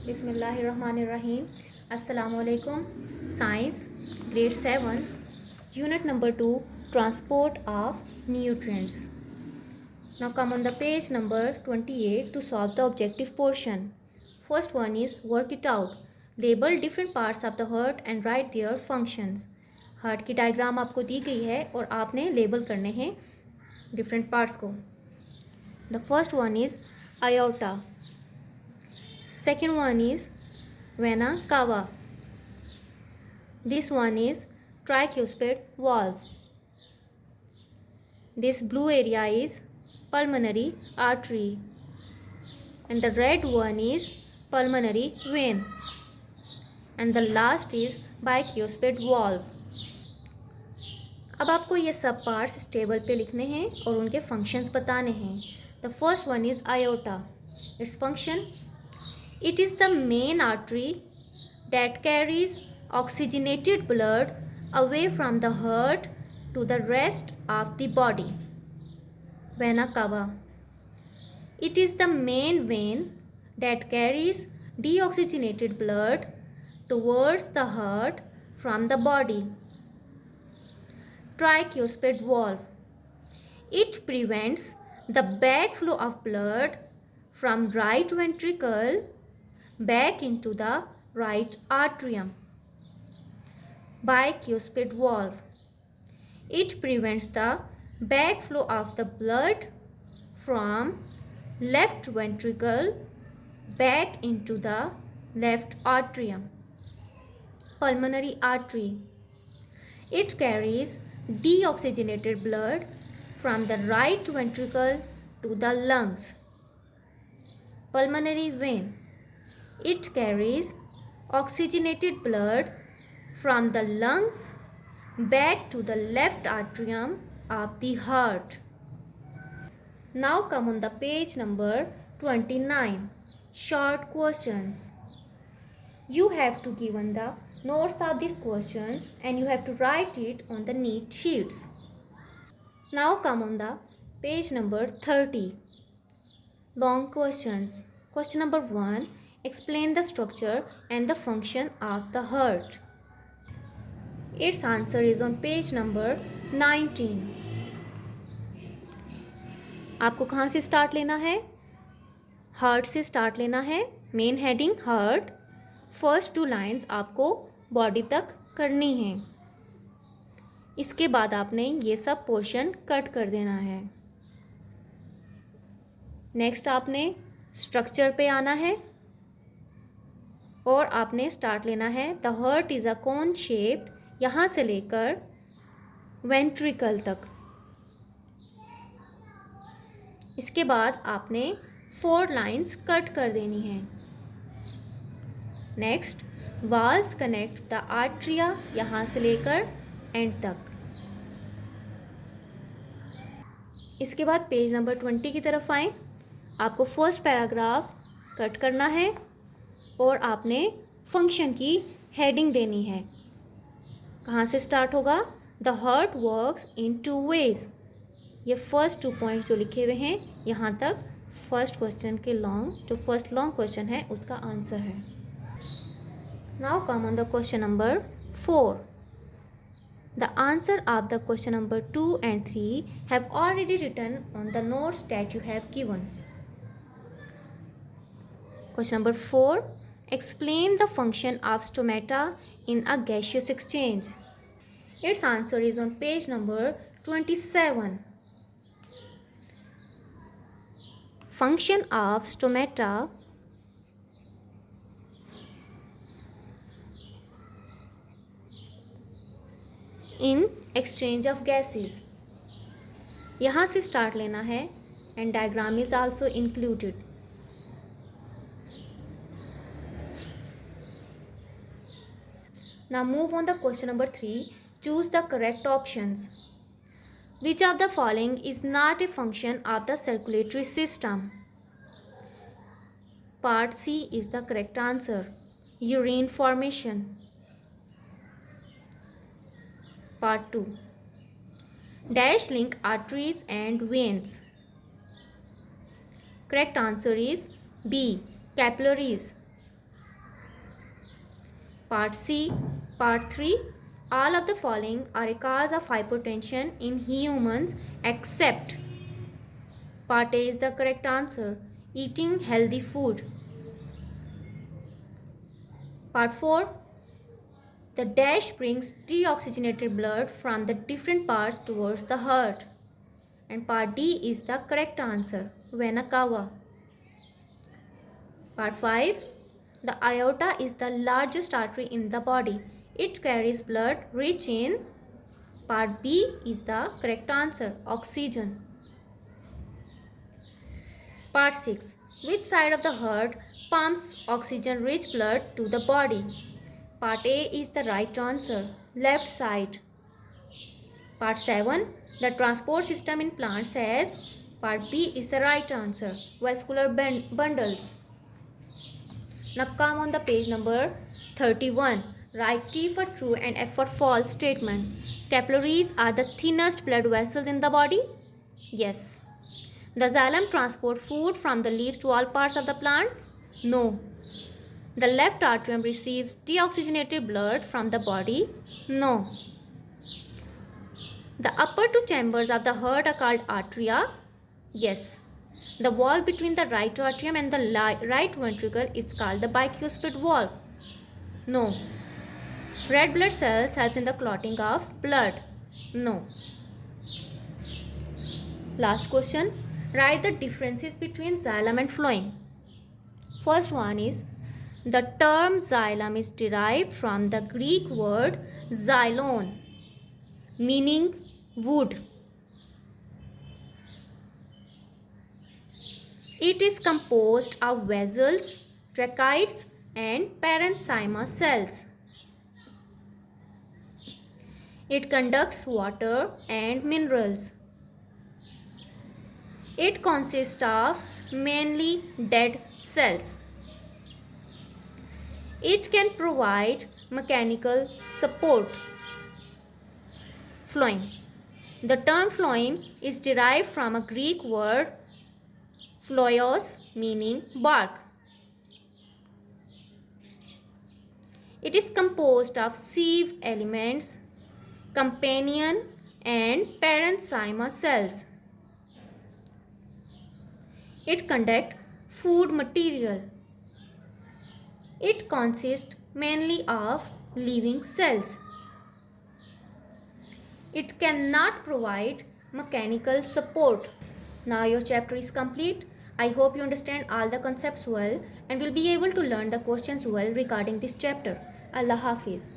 बिस्मिल्लाहिर्रहमानिर्रहीम। अस्सलामुअलैकुम। Science grade 7 unit number 2 transport of nutrients. Now come on the page number 28 to solve the objective portion. First one is work it out. Label different parts of the heart and write their functions. Heart की diagram आपको दी गई है और आपने label करने हैं different parts को. The first one is aorta. Second one is vena cava. This one is tricuspid valve. This blue area is pulmonary artery and the red one is pulmonary vein and the last is bicuspid valve. अब आपको ये सब parts table पे लिखने हैं और उनके functions बताने हैं. The first one is iota. Its function: it is the main artery that carries oxygenated blood away from the heart to the rest of the body. Vena cava. It is the main vein that carries deoxygenated blood towards the heart from the body. Tricuspid valve. It prevents the backflow of blood from right ventricle back into the right atrium. Bicuspid valve. It prevents the backflow of the blood from left ventricle back into the left atrium. Pulmonary artery. It carries deoxygenated blood from the right ventricle to the lungs. Pulmonary vein. It carries oxygenated blood from the lungs back to the left atrium of the heart. Now come on the page number 29. Short questions. You have to given the notes of these questions and you have to write it on the neat sheets. Now come on the page number 30. Long questions. Question number 1. Explain the structure and the function of the heart. Its answer is on page number 19. आपको कहाँ से start लेना है? Heart से start लेना है. Main heading heart. First 2 lines आपको body तक करनी है. इसके बाद आपने ये सब पोर्शन कट कर देना है. नेक्स्ट आपने स्ट्रक्चर पे आना है और आपने स्टार्ट लेना है the heart is a cone shaped, यहाँ से लेकर वेंट्रिकल तक. इसके बाद आपने 4 लाइंस कट कर देनी है. Next valves connect the atria, यहाँ से लेकर एंड तक. इसके बाद पेज नंबर 20 की तरफ आएँ. आपको फर्स्ट पैराग्राफ कट करना है और आपने फंक्शन की हेडिंग देनी है. कहाँ से स्टार्ट होगा? The heart works in 2 ways. ये फर्स्ट 2 पॉइंट्स जो लिखे हुए हैं यहाँ तक फर्स्ट क्वेश्चन के जो फर्स्ट लॉन्ग क्वेश्चन है उसका आंसर है. Now come on the question number 4. The answer of the question number 2 and 3 have already written on the notes that you have given. Question number 4. Explain the function of stomata in a gaseous exchange. Its answer is on page number 27. Function of stomata in exchange of gases. यहाँ से start लेना है and diagram is also included. Now move on the question number 3. Choose the correct options. Which of the following is not a function of the circulatory system? Part c is the correct answer. Urine formation. Part 2. Dash link arteries and veins. Correct answer is B. Capillaries. Part C. Part 3. All of the following are a cause of hypertension in humans except. Part A is the correct answer. Eating healthy food. Part 4. The dash brings deoxygenated blood from the different parts towards the heart. And part D is the correct answer. Vena cava. Part 5. The aorta is the largest artery in the body. It carries blood rich in. Part B is the correct answer. Oxygen. Part 6. Which side of the heart pumps oxygen rich blood to the body? Part A is the right answer. Left side. Part 7. The transport system in plants says. Part B is the right answer. Vascular bundles. Now come on the page number 31. Write T for true and F for false statement. Capillaries are the thinnest blood vessels in the body? Yes. The xylem transport food from the leaves to all parts of the plants? No. The left atrium receives deoxygenated blood from the body? No. The upper two chambers of the heart are called atria? Yes. The wall between the right atrium and the right ventricle is called the bicuspid valve? No. Red blood cells helps in the clotting of blood? No. Last question. Write the differences between xylem and phloem. First one is, the term xylem is derived from the Greek word xylon, meaning wood. It is composed of vessels, tracheids and parenchyma cells. It conducts water and minerals. It consists of mainly dead cells. It can provide mechanical support. Phloem. The term phloem is derived from a Greek word phloios, meaning bark. It is composed of sieve elements, companion and parenchyma cells. It conducts food material. It consists mainly of living cells. It cannot provide mechanical support. Now your chapter is complete. I hope you understand all the concepts well and will be able to learn the questions well regarding this chapter. Allah Hafiz.